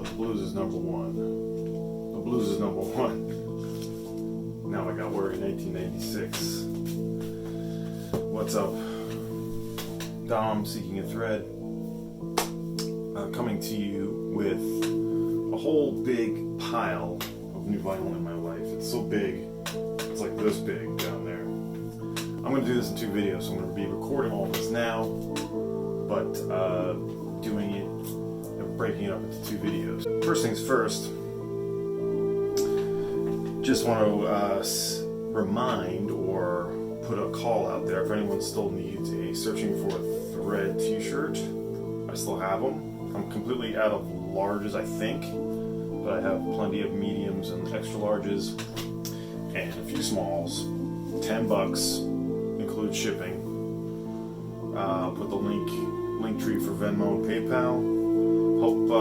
the blues is number one. The blues is number one. Now I got work in 1996. What's up? Dom, Seeking a Thread. Coming to you with a whole big pile of new vinyl in my life. It's so big, it's like this big down there. I'm going to do this in two videos, so I'm going to be recording all this now, but doing it and breaking it up into two videos. First things first, just want to remind or put a call out there if anyone still needs a Searching for a Thread t-shirt. I still have them. I'm completely out of larges, I think, but I have plenty of mediums and extra larges and a few smalls. $10 includes shipping. Put the link tree for Venmo and PayPal. Hope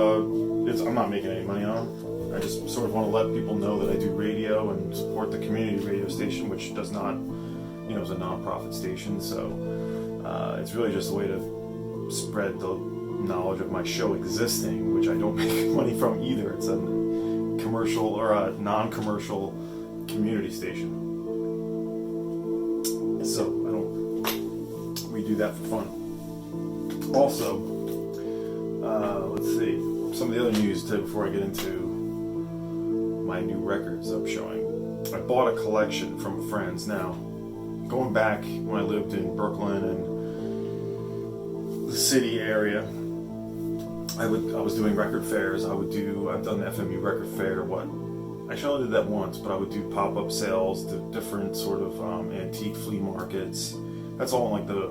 I'm not making any money on them. I just sort of want to let people know that I do radio and support the community radio station, which does not, is a non-profit station. So it's really just a way to spread the knowledge of my show existing, which I don't make money from either. It's a commercial or a non-commercial community station. So we do that for fun. Also, let's see, some of the other news too before I get into my new records I'm showing. I bought a collection from friends. Now, going back when I lived in Brooklyn and the city area, I was doing record fairs. I've done the FMU record fair. Actually, I only did that once, but I would do pop-up sales to different sort of antique flea markets. That's all in like the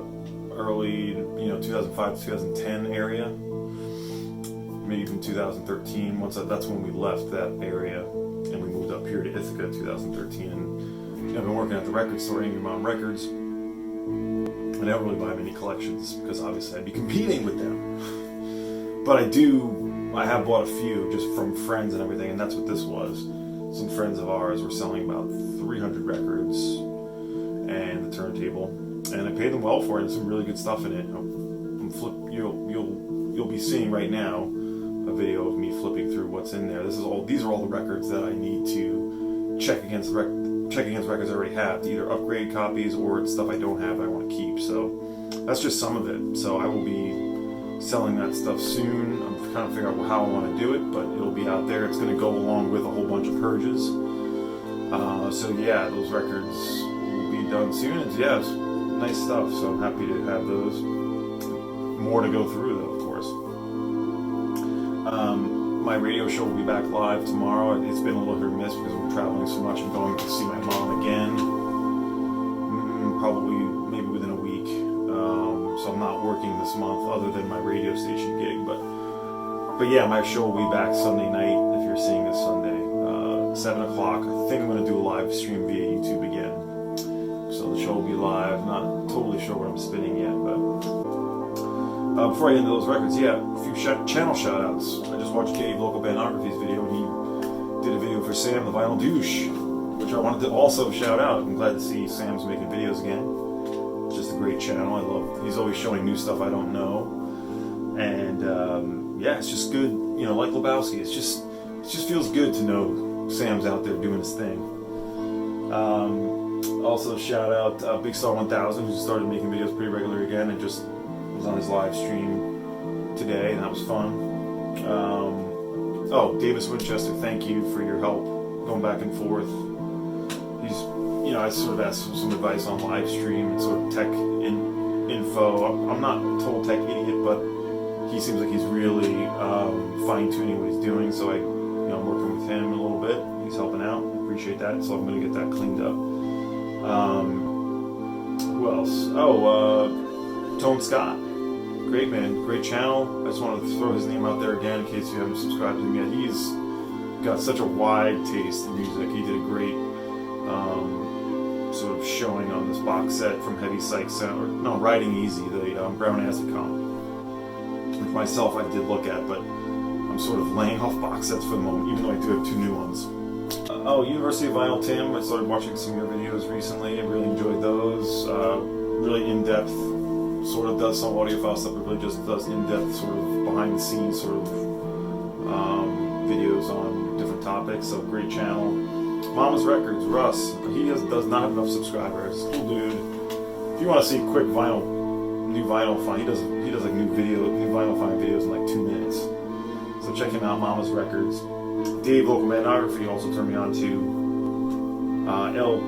early, 2005 to 2010 area. Maybe even 2013. That's when we left that area and we moved up here to Ithaca in 2013. And I've been working at the record store, Angry Mom Records. And I don't really buy many collections because obviously I'd be competing with them. But I have bought a few just from friends and everything, and that's what this was. Some friends of ours were selling about 300 records and the turntable, and I paid them well for it. There's some really good stuff in it. You'll be seeing right now a video of me flipping through what's in there. These are all the records that I need to check against records I already have to either upgrade copies or it's stuff I don't have I want to keep. So that's just some of it. So I will be selling that stuff soon. I'm trying to figure out how I want to do it, but it'll be out there. It's going to go along with a whole bunch of purges. So yeah, those records will be done soon. It's nice stuff. So I'm happy to have those. More to go through though, of course. My radio show will be back live tomorrow. It's been a little hit or miss because I'm traveling so much. I'm going to see my mom again. Probably maybe within a week. So I'm not working this month other than my radio station gig, but yeah, my show will be back Sunday night if you're seeing this Sunday, 7 o'clock. I think I'm going to do a live stream via YouTube again. So the show will be live. Not totally sure what I'm spinning yet, but before I get into those records, a few channel shoutouts. I just watched Dave Local Bandography's video, and he did a video for Sam, the Vinyl Douche, which I wanted to also shout out. I'm glad to see Sam's making videos again. Just a great channel. He's always showing new stuff I don't know, and it's just good. Like Lebowski, it just feels good to know Sam's out there doing his thing. Also shout out Big Star 1000, who started making videos pretty regularly again, and just was on his live stream today, and that was fun. Davis Winchester, thank you for your help going back and forth. I sort of asked for some advice on live stream and sort of tech info. I'm not a total tech idiot, but he seems like he's really fine-tuning what he's doing, so I'm working with him a little bit. He's helping out. Appreciate that, so I'm going to get that cleaned up. Who else? Tone Scott. Great man, great channel. I just wanted to throw his name out there again in case you haven't subscribed to him yet. He's got such a wide taste in music. He did a great sort of showing on this box set from Heavy Psych Riding Easy, the Brown Acid comp. Which myself I did look at, but I'm sort of laying off box sets for the moment, even though I do have two new ones. University of Vinyl Tim, I started watching some of your videos recently. I really enjoyed those. Really in-depth, sort of does some audiophile stuff, but really just does in-depth sort of behind the scenes sort of videos on different topics, so great channel. Mama's Records, Russ, he does not have enough subscribers. Cool dude. If you want to see quick new vinyl find, he does like new vinyl find videos in like 2 minutes. So check him out, Mama's Records. Dave, Local Manography, also turned me on to El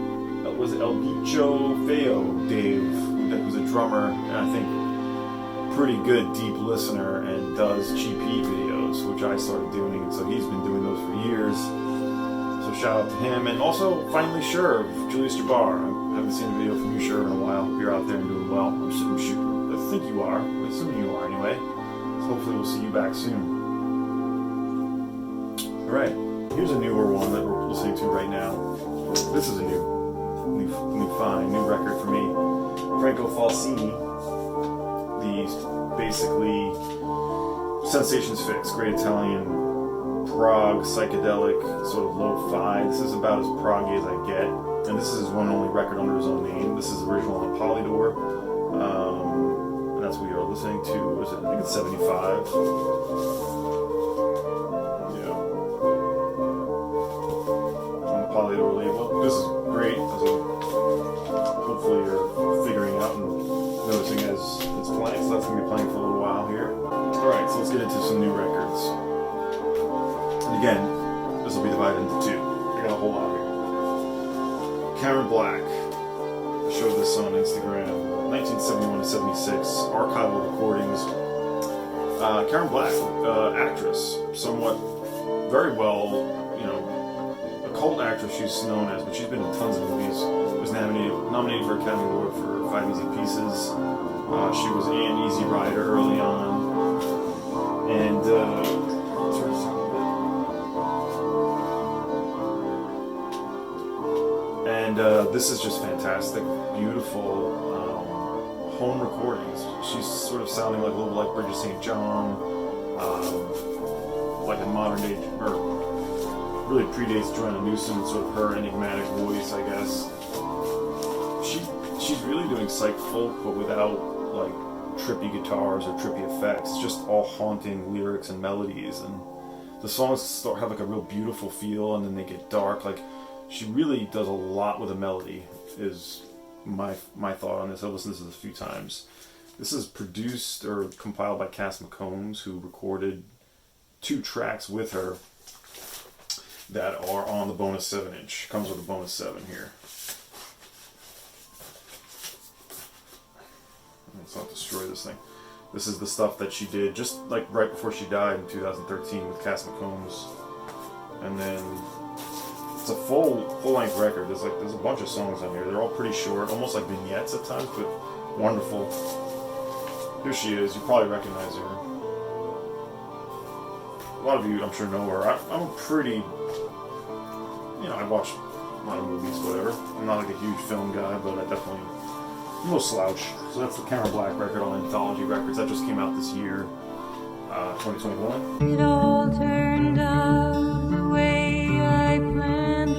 Bicho Feo Dave, who's a drummer, and I think pretty good deep listener, and does GP videos, which I started doing, so he's been doing those for years. So shout out to him. And also, finally, Sure, Julius Jabbar. I haven't seen a video from you, Sure, in a while. You're out there and doing well. I think you are. I'm assuming you are anyway. So hopefully we'll see you back soon. Alright, here's a newer one that we're listening to right now. This is a new record for me. Franco Falsini. Basically Sensations Fix, great Italian prog, psychedelic, sort of lo-fi. This is about as proggy as I get, and this is his one and only record under his own name. This is original on Polydor, and that's what we are listening to. I think it's 75. Yeah, on the Polydor label. This is great. Hopefully you're figuring out and noticing as it's playing, so that's going to be playing for a little while here. Alright, so let's get into some new records. And again, this will be divided into two. I got a whole lot here. Cameron Black. I showed this on Instagram. 1971 to 76, archival recordings. Cameron Black, actress, somewhat, very well, a cult actress she's known as, but she's been in tons of movies. Was nominated for Academy Award for 5 Easy Pieces. She was in Easy Rider early on, and this is just fantastic, beautiful home recordings. She's sort of sounding like a little like Bridget St. John, like a modern day, or really predates Joanna Newsom, sort of her enigmatic voice, I guess. She's really doing psych folk, but without like trippy guitars or trippy effects. It's just all haunting lyrics and melodies, and the songs have like a real beautiful feel, and then they get dark. Like, she really does a lot with a melody, is my thought on this. I've listened to this a few times. This is produced or compiled by Cass McCombs, who recorded 2 tracks with her that are on the bonus 7-inch. Comes with a bonus 7 here. Let's not destroy this thing. This is the stuff that she did just like right before she died in 2013 with Cass McCombs. And then it's a full-length record. There's a bunch of songs on here. They're all pretty short, almost like vignettes at times, but wonderful. Here she is. You probably recognize her. A lot of you, I'm sure, know her. I'm a pretty, I watch a lot of movies, whatever. I'm not like a huge film guy, but I definitely, I'm no slouch. So that's the Cameron Black record on Anthology Records. That just came out this year, 2021. It all turned out the way I planned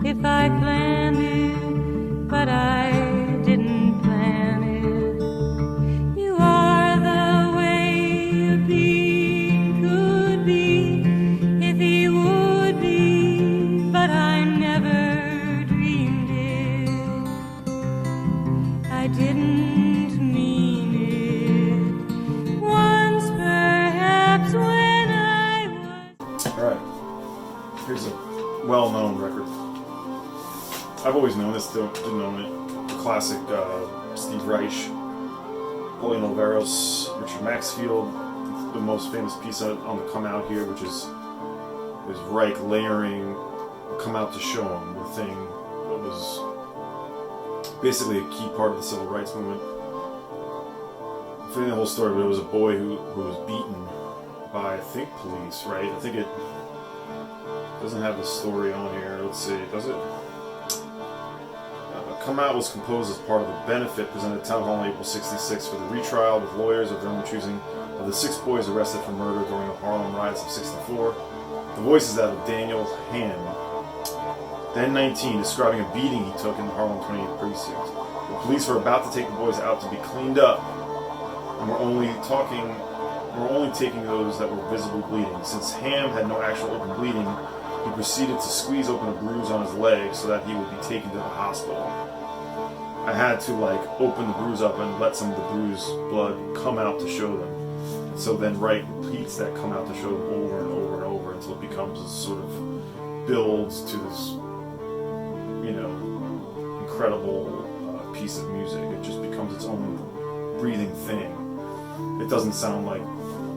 it, if I planned it, but I didn't plan it. You are the way a being could be, if he would be, but I never dreamed it. I didn't mean it. Once perhaps when I was... Alright, here's a well-known record. I've always known this, didn't know it. The classic Steve Reich, Pauline Oliveros, Richard Maxfield, the most famous piece on the Come Out here, which is Reich layering Come Out to Show 'em, the thing that was basically a key part of the civil rights movement. I'm forgetting the whole story, but it was a boy who was beaten by, I think, police, right? I think it doesn't have the story on here. Let's see, does it? Come Out was composed as part of the benefit presented at Town Hall on April 66 for the retrial with lawyers of their own choosing of the 6 boys arrested for murder during the Harlem riots of 64. The voice is that of Daniel Hand, then 19, describing a beating he took in the Harlem 28th precinct. The police were about to take the boys out to be cleaned up, and were only talking We're only taking those that were visibly bleeding. Since Ham had no actual open bleeding, he proceeded to squeeze open a bruise on his leg so that he would be taken to the hospital. I had to open the bruise up and let some of the bruise blood come out to show them. And so then Reich repeats that come out to show them over and over and over until it becomes this sort of builds to this, incredible piece of music. It just becomes its own breathing thing. It doesn't sound like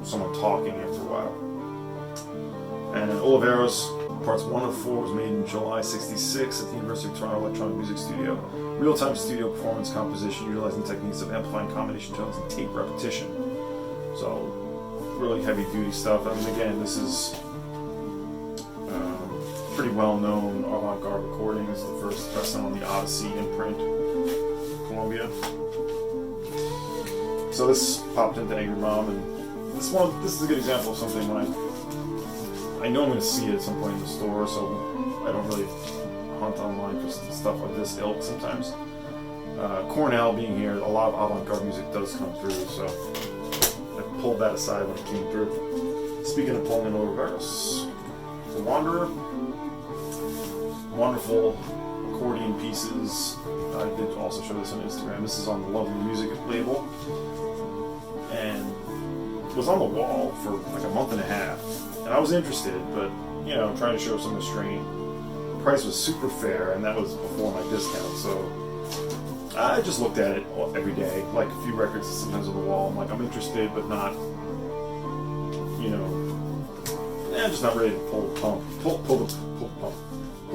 someone talking after a while. And Oliveros, parts 1 of 4 was made in July '66 at the University of Toronto Electronic Music Studio. Real-time studio performance composition utilizing techniques of amplifying combination tones and tape repetition. So, really heavy-duty stuff. I mean, again, this is pretty well-known Avant-Garde recordings. The first pressing on the Odyssey imprint, Columbia. So this popped into Angry Mom, and this is a good example of something when I know I'm going to see it at some point in the store, so I don't really hunt online for stuff of this ilk sometimes. Cornell being here, a lot of avant-garde music does come through, so I pulled that aside when it came through. Speaking of Pauline Oliveros, The Wanderer, wonderful accordion pieces. I did also show this on Instagram. This is on the Lovely Music label, and it was on the wall for a month and a half. And I was interested, but trying to show some restraint. The price was super fair, and that was before my discount. So I just looked at it every day, a few records sometimes on the wall. I'm I'm interested, but not, just not ready to pull the pump, pull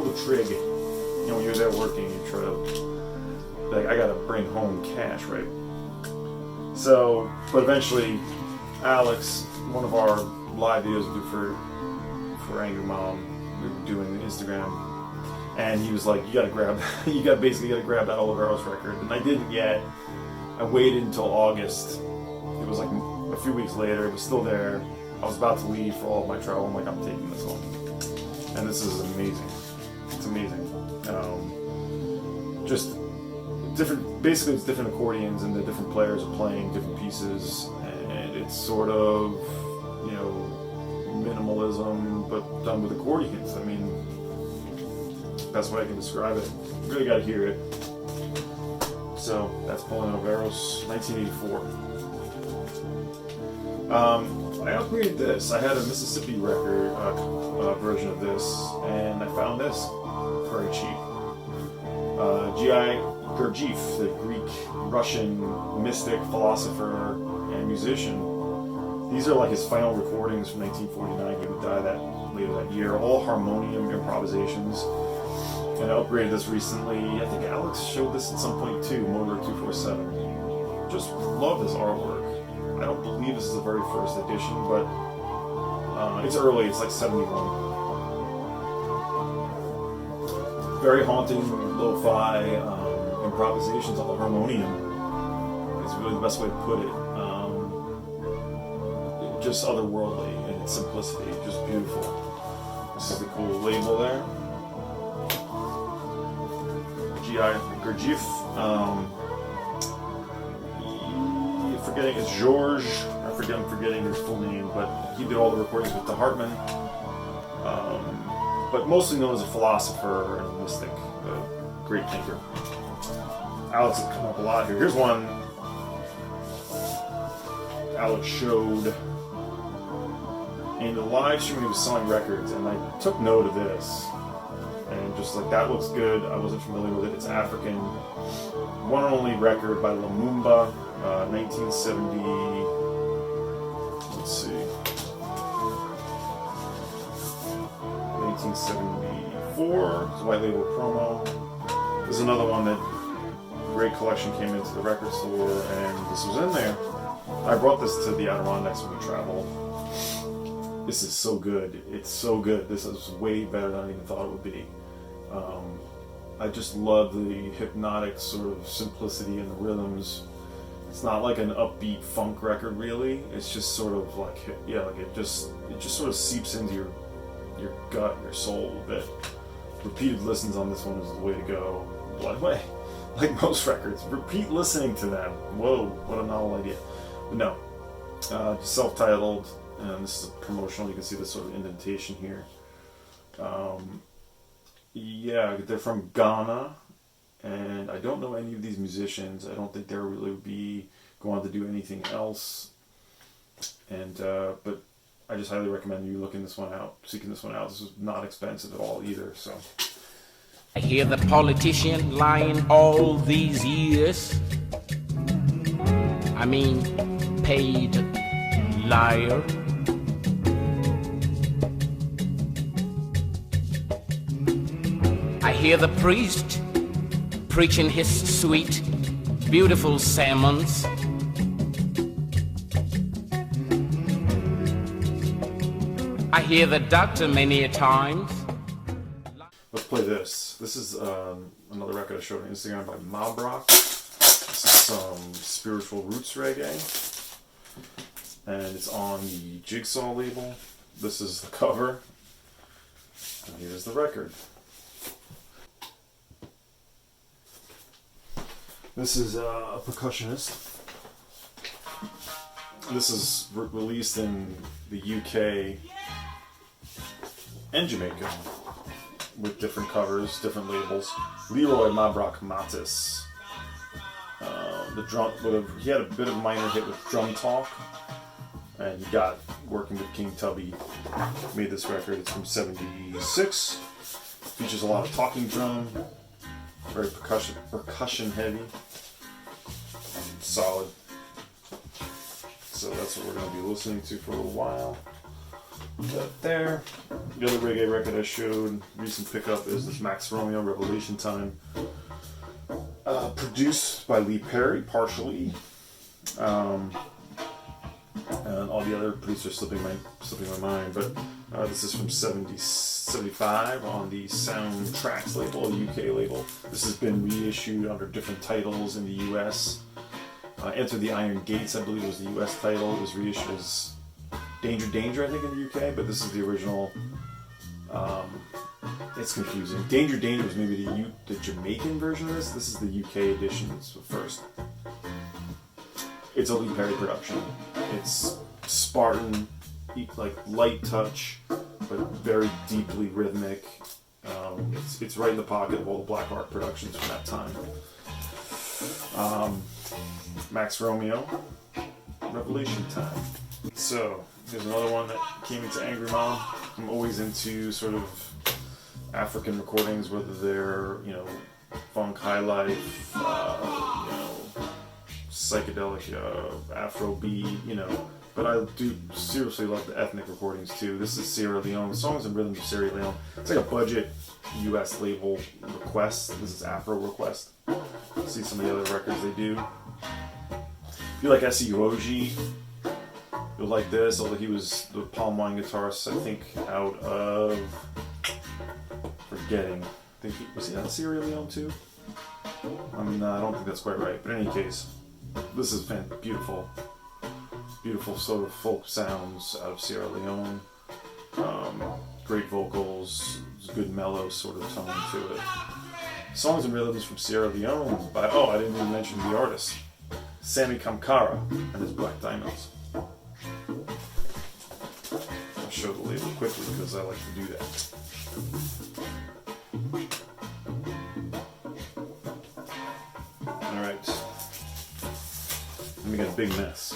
the trig. When you're there working, you try to I gotta bring home cash, right? So, but eventually, Alex, one of our live videos we do for Angry Mom, we were doing the Instagram, and he was like, you gotta grab that Oliveros record, and I didn't yet. I waited until August. It was a few weeks later, it was still there. I was about to leave for all of my travel. I'm I'm taking this one. And this is amazing. It's amazing. Just different, basically it's different accordions and the different players are playing different pieces, and it's sort of, minimalism, but done with accordions. I mean, best way I can describe it. You really gotta hear it. So, that's Pauline Oliveros, 1984. I upgraded this. I had a Mississippi record version of this, and I found this very cheap. Gurdjieff, the Greek-Russian mystic, philosopher, and musician. These are his final recordings from 1949. He would die later that year. All harmonium improvisations. And I upgraded this recently. I think Alex showed this at some point too, Mabrak 247. Just love this artwork. I don't believe this is the very first edition, but it's early. It's 71. Very haunting, lo-fi improvisations on the harmonium is really the best way to put it. Just otherworldly in its simplicity, just beautiful. This is the cool label there. Gurdjieff. Forgetting it's Georges. I'm forgetting his full name, but he did all the recordings with the Hartman. But mostly known as a philosopher and a mystic, a great thinker. Alex has come up a lot here. Here's one Alex showed in the live stream. He was selling records, and I took note of this, and just that looks good. I wasn't familiar with it. It's African, one and only record by Lumumba, 1970. Let's see. 1974, it's a white label promo. This is another one that great collection came into the record store, and this was in there. I brought this to the Adirondacks when we traveled. This is so good. It's so good. This is way better than I even thought it would be. I just love the hypnotic sort of simplicity in the rhythms. It's not like an upbeat funk record, really. It's just sort of it just sort of seeps into your gut, your soul a bit. Repeated listens on this one is the way to go. By the way, like most records, repeat listening to them. Whoa, what a novel idea. But no, Self-titled, and this is a promotional. You can see this sort of indentation here. Yeah, they're from Ghana, and I don't know any of these musicians. I don't think they'll really be going to do anything else. And but I just highly recommend you seeking this one out. This is not expensive at all either. So I hear the politician lying all these years. I mean, paid liar. I hear the priest preaching his sweet, beautiful sermons. I hear the doctor many a times. Let's play this. This is another record I showed on Instagram by Mabrak. This is some spiritual roots reggae, and it's on the Jigsaw label. This is the cover, and here's the record. This is a percussionist. This is released in the UK and Jamaica with different covers, different labels. Leroy Mabrak Matis. The drum, he had a bit of a minor hit with Drum Talk, and he got working with King Tubby. Made this record. It's from '76. Features a lot of talking drum, very percussion heavy, solid. So that's what we're going to be listening to for a little while. That there. The other reggae record I showed, recent pickup, is this Max Romeo, Revelation Time. Produced by Lee Perry, partially. And all the other producers slipping my mind. But this is from 75 on the Soundtracks label, a UK label. This has been reissued under different titles in the US. Enter the Iron Gates, I believe, was the US title. It was reissued as Danger Danger, I think, in the UK, but this is the original. It's confusing. Danger Danger was maybe the Jamaican version of this. This is the UK edition. It's the first. It's a Lee Perry production. It's Spartan, like light touch, but very deeply rhythmic. It's right in the pocket of all the Black Art productions from that time. Max Romeo, Revelation Time. So, here's another one that came into Angry Mom. I'm always into sort of African recordings, whether they're, funk, high life, psychedelic, Afro beat, but I do seriously love the ethnic recordings too. This is Sierra Leone, Songs and Rhythms of Sierra Leone. It's like a budget US label request. This is Afro request. See some of the other records they do. If you like S.E. Roji, you'll like this, although he was the palm wine guitarist, I think, out of forgetting. Was he out of Sierra Leone too? I don't think that's quite right. But in any case, this is beautiful sort of folk sounds out of Sierra Leone. Great vocals, good mellow sort of tone to it. Songs and Rhythms from Sierra Leone by, I didn't even mention the artist, Sami Kamara and his Black Diamonds. I'll show the label quickly because I like to do that. Alright. Let me get a big mess.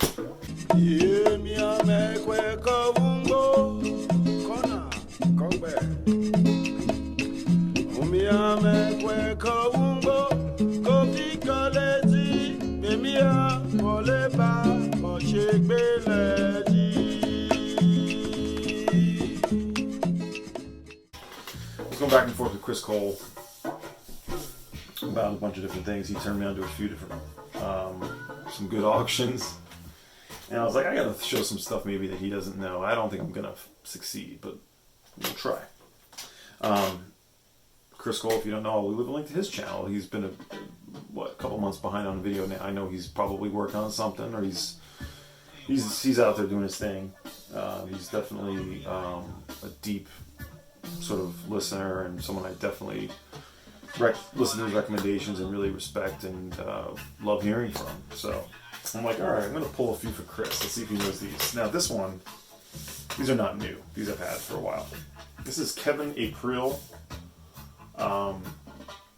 Let's go back and forth with Chris Cole about a bunch of different things. He turned me on to a few different, some good auctions. And I was like, I gotta show some stuff maybe that he doesn't know. I don't think I'm gonna succeed, but we'll try. Chris Cole, if you don't know, I'll leave a link to his channel. He's been a couple months behind on a video now. I know he's probably working on something, or he's out there doing his thing. He's definitely a deep sort of listener and someone I definitely listen to his recommendations and really respect and love hearing from. So I'm like, all right, I'm going to pull a few for Chris. Let's see if he knows these. Now this one, these are not new. These I've had for a while. This is Kevin April,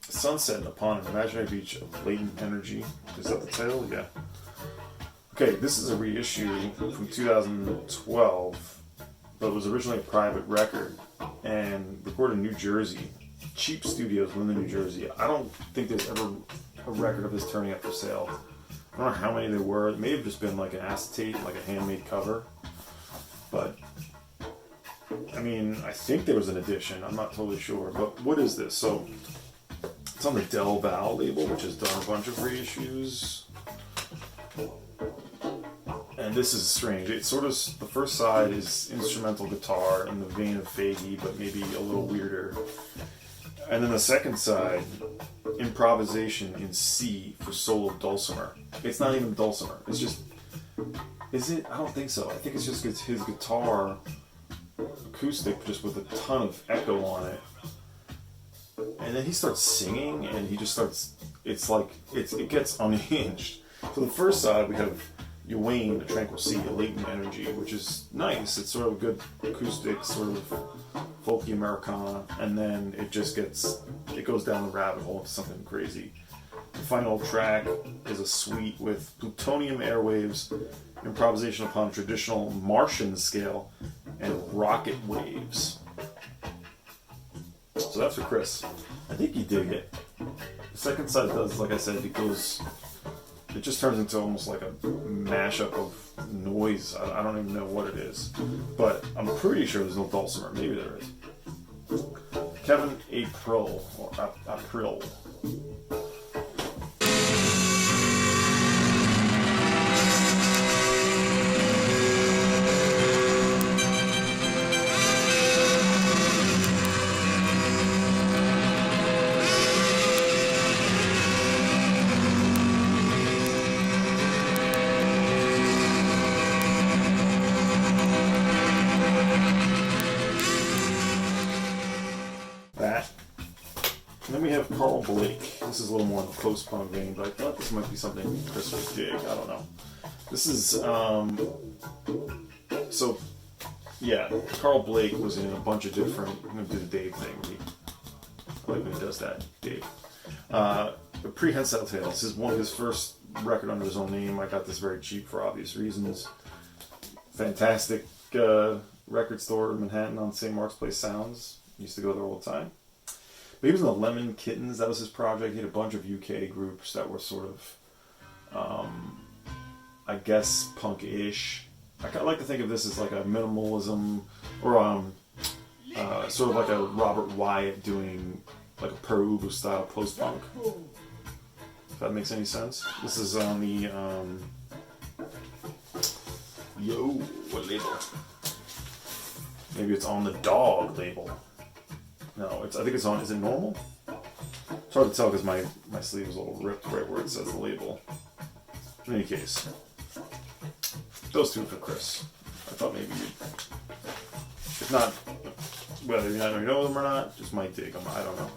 Sunset Upon an Imaginary Beach of Latent Energy. Is that the title? Yeah. Okay, this is a reissue from 2012, but it was originally a private record and recorded in New Jersey. Cheap Studios, Linden, New Jersey. I don't think there's ever a record of this turning up for sale. I don't know how many there were. It may have just been like an acetate, like a handmade cover. But, I mean, I think there was an edition. I'm not totally sure. But what is this? So, it's on the Del Val label, which has done a bunch of reissues. And this is strange. It's sort of, the first side is instrumental guitar in the vein of Faggy, but maybe a little weirder. And then the second side, improvisation in C for solo dulcimer. It's not even dulcimer. It's just, is it? I don't think so. I think it's just his guitar acoustic, just with a ton of echo on it. And then he starts singing, and he just starts. It's like it gets unhinged. So the first side we have Wayne, a Tranquil Sea, a Latent Energy, which is nice. It's sort of a good acoustic, sort of folky Americana, and then it goes down the rabbit hole into something crazy. The final track is a suite with plutonium airwaves, improvisation upon traditional Martian scale, and rocket waves. So that's for Chris. I think you dig it. The second side does, like I said, it just turns into almost like a mashup of noise. I don't even know what it is. But I'm pretty sure there's no dulcimer. Maybe there is. Kevin April, or April. This is a little more in the post-punk vein, but I thought this might be something Chris would dig. I don't know. This is, Carl Blake was in a bunch of different, I'm going to do the Dave thing. I like when he does that, Dave. Prehensile Tales is his first record under his own name. I got this very cheap for obvious reasons. Fantastic record store in Manhattan on St. Mark's Place Sounds. Used to go there all the time. But he was in the Lemon Kittens. That was his project. He had a bunch of UK groups that were sort of, I guess, punk-ish. I like to think of this as like a minimalism, or sort of like a Robert Wyatt doing like a Per Ubu style post-punk. If that makes any sense. This is on the, what label? Maybe it's on the Dog label. No, I think it's on, is it normal? It's hard to tell because my sleeve is a little ripped right where it says the label. In any case, those two for Chris. I thought maybe if not, whether you know them or not, just might dig them, I don't know.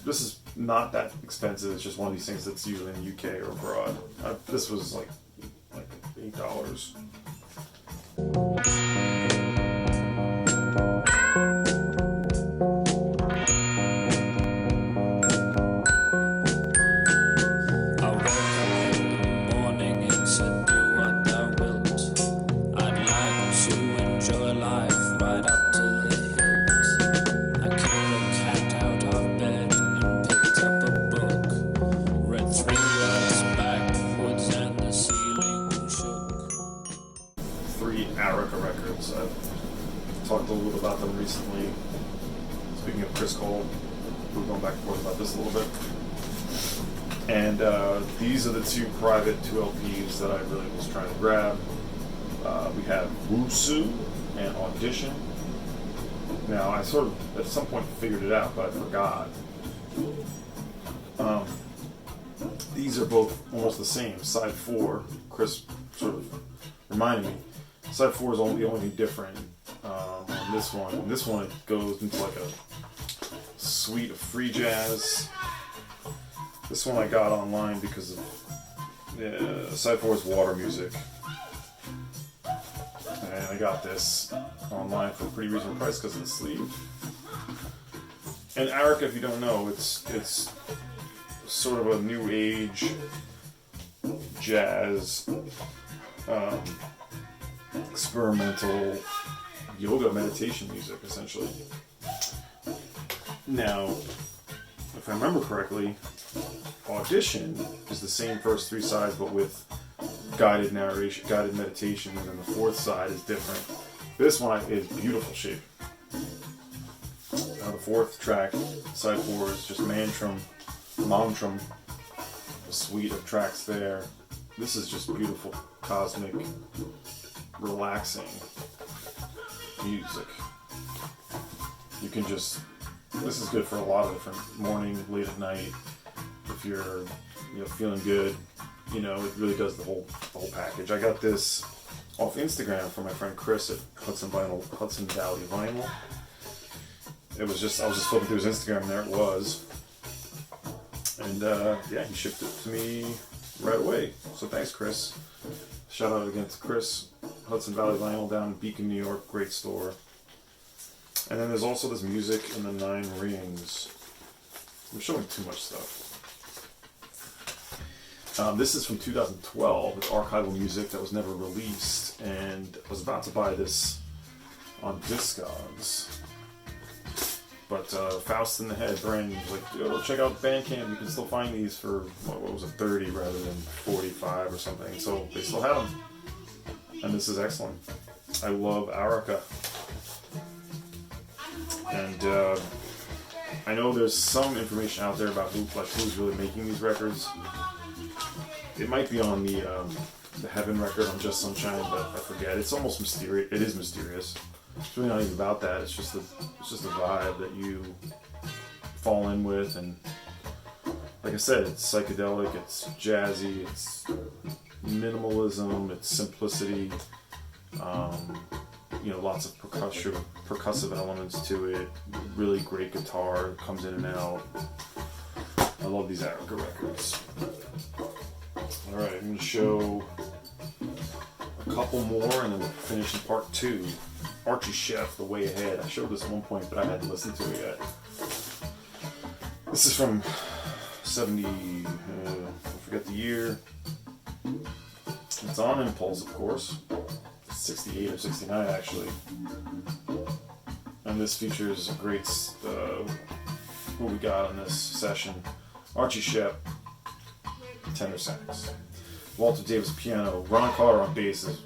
This is not that expensive, it's just one of these things that's usually in the UK or abroad. This was like $8. Talked a little bit about them recently. Speaking of Chris Cole, we're going back and forth about this a little bit. And these are the two LPs that I really was trying to grab. We have Wusu and Audition. Now, I sort of at some point figured it out, but I forgot. These are both almost the same. Side 4, Chris sort of reminded me. Side 4 is the only thing different on this one. And this one, it goes into like a suite of free jazz. This one I got online because of Side 4's Water Music. And I got this online for a pretty reasonable price because of the sleeve. And Arica, if you don't know, it's sort of a new age jazz, experimental yoga meditation music, essentially. Now, if I remember correctly, Audition is the same first three sides, but with guided narration, guided meditation, and then the fourth side is different. This one is beautiful shape. The fourth track, side 4, is just Mantram, a suite of tracks there. This is just beautiful, cosmic, relaxing music. You can just, this is good for a lot of different morning, late at night. If you're feeling good, it really does the whole package. I got this off Instagram from my friend Chris at Hudson Valley Vinyl. I was just flipping through his Instagram, and there it was. And he shipped it to me right away. So thanks, Chris. Shout out again to Chris, Hudson Valley Vinyl down in Beacon, New York. Great store. And then there's also this Music in the Nine Rings. I'm showing too much stuff. This is from 2012. It's archival music that was never released, and I was about to buy this on Discogs. But Faust in the Head, Brandon was like, "Yo, check out Bandcamp. You can still find these for what was it, 30 rather than 45 or something." So they still have them, and this is excellent. I love Arica, and I know there's some information out there about who's really making these records. It might be on the Heaven record on Just Sunshine, but I forget. It's almost mysterious. It is mysterious. It's really not even about that. It's just a vibe that you fall in with, and like I said, it's psychedelic, it's jazzy, it's minimalism, it's simplicity. Lots of percussive elements to it. Really great guitar, comes in and out. I love these Arica records. All right, I'm going to show a couple more, and then we'll finish in part 2. Archie Shepp, The Way Ahead. I showed this at one point, but I hadn't listened to it yet. This is from 70, I forget the year. It's on Impulse, of course. 68 or 69, actually. And this features a great, what we got on this session. Archie Shepp, tenor sax. Walter Davis piano. Ron Carter on bass is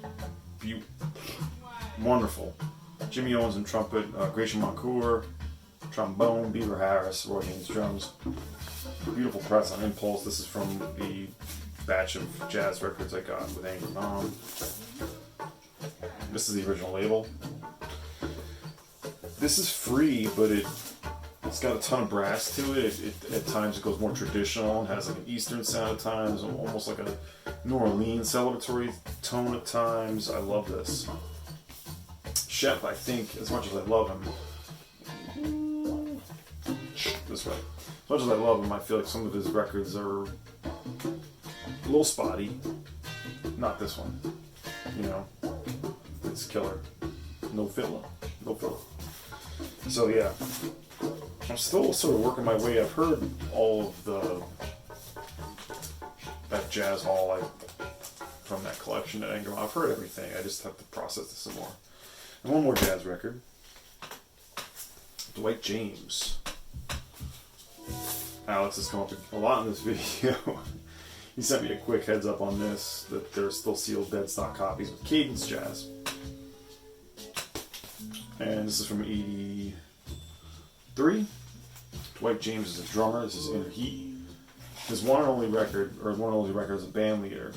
wonderful. Jimmy Owens on trumpet. Gratian Moncour, trombone. Beaver Harris, Roy Haynes drums. Beautiful press on Impulse. This is from the batch of jazz records I got with Angry Mom. This is the original label. This is free, but it's got a ton of brass to it. At times it goes more traditional and has like an Eastern sound at times, almost like a New Orleans celebratory tone at times. I love this. Shepp, I think, as much as I love him, this way. As much as I love him, I feel like some of his records are a little spotty. Not this one. It's killer. No filler. So yeah. I'm still sort of working my way. I've heard all of that jazz hall from that collection at Angry Mom. I've heard everything. I just have to process this some more. And one more jazz record. Dwight James. Alex has come up a lot in this video. He sent me a quick heads up on this, that there's still sealed dead stock copies with Cadence Jazz. And this is from 83. Dwight James is a drummer. This is Inner Heat. His one and only record as a band leader.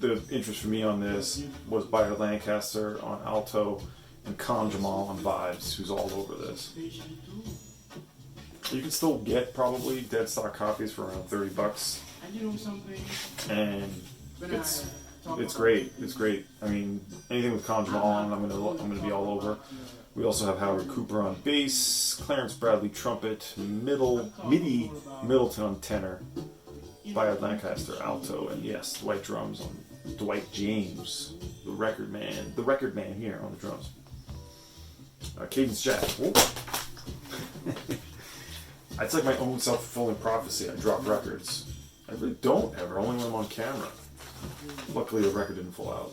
The interest for me on this was Byron Lancaster on alto and Khan Jamal on vibes, who's all over this. You can still get probably dead stock copies for around $30, and it's It's great. It's great. I mean, anything with Conjure on, I'm gonna be all over. We also have Howard Cooper on bass, Clarence Bradley trumpet, MIDI Middleton on tenor, Bayard Lancaster alto, and yes, Dwight drums on Dwight James, the record man here on the drums. Cadence Jack. It's like my own self-fulfilling prophecy. I drop records. I really don't ever, only when I'm on camera. Luckily the record didn't fall out.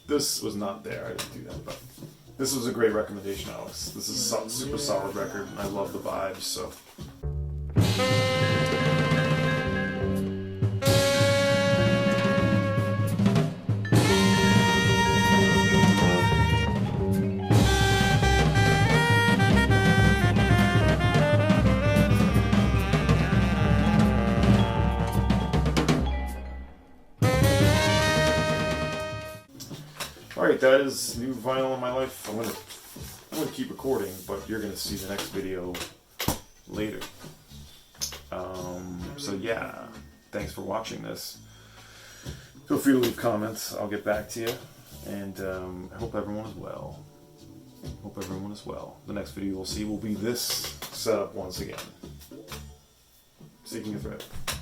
This was not there, I didn't do that, but this was a great recommendation, Alex. This is a super solid record, and I love the vibes, so. Alright, that is new vinyl in my life. I'm gonna keep recording, but you're gonna see the next video later. So yeah, thanks for watching this. Feel free to leave comments. I'll get back to you, and I hope everyone is well. Hope everyone is well. The next video we'll see will be this setup once again. Seeking a Thread.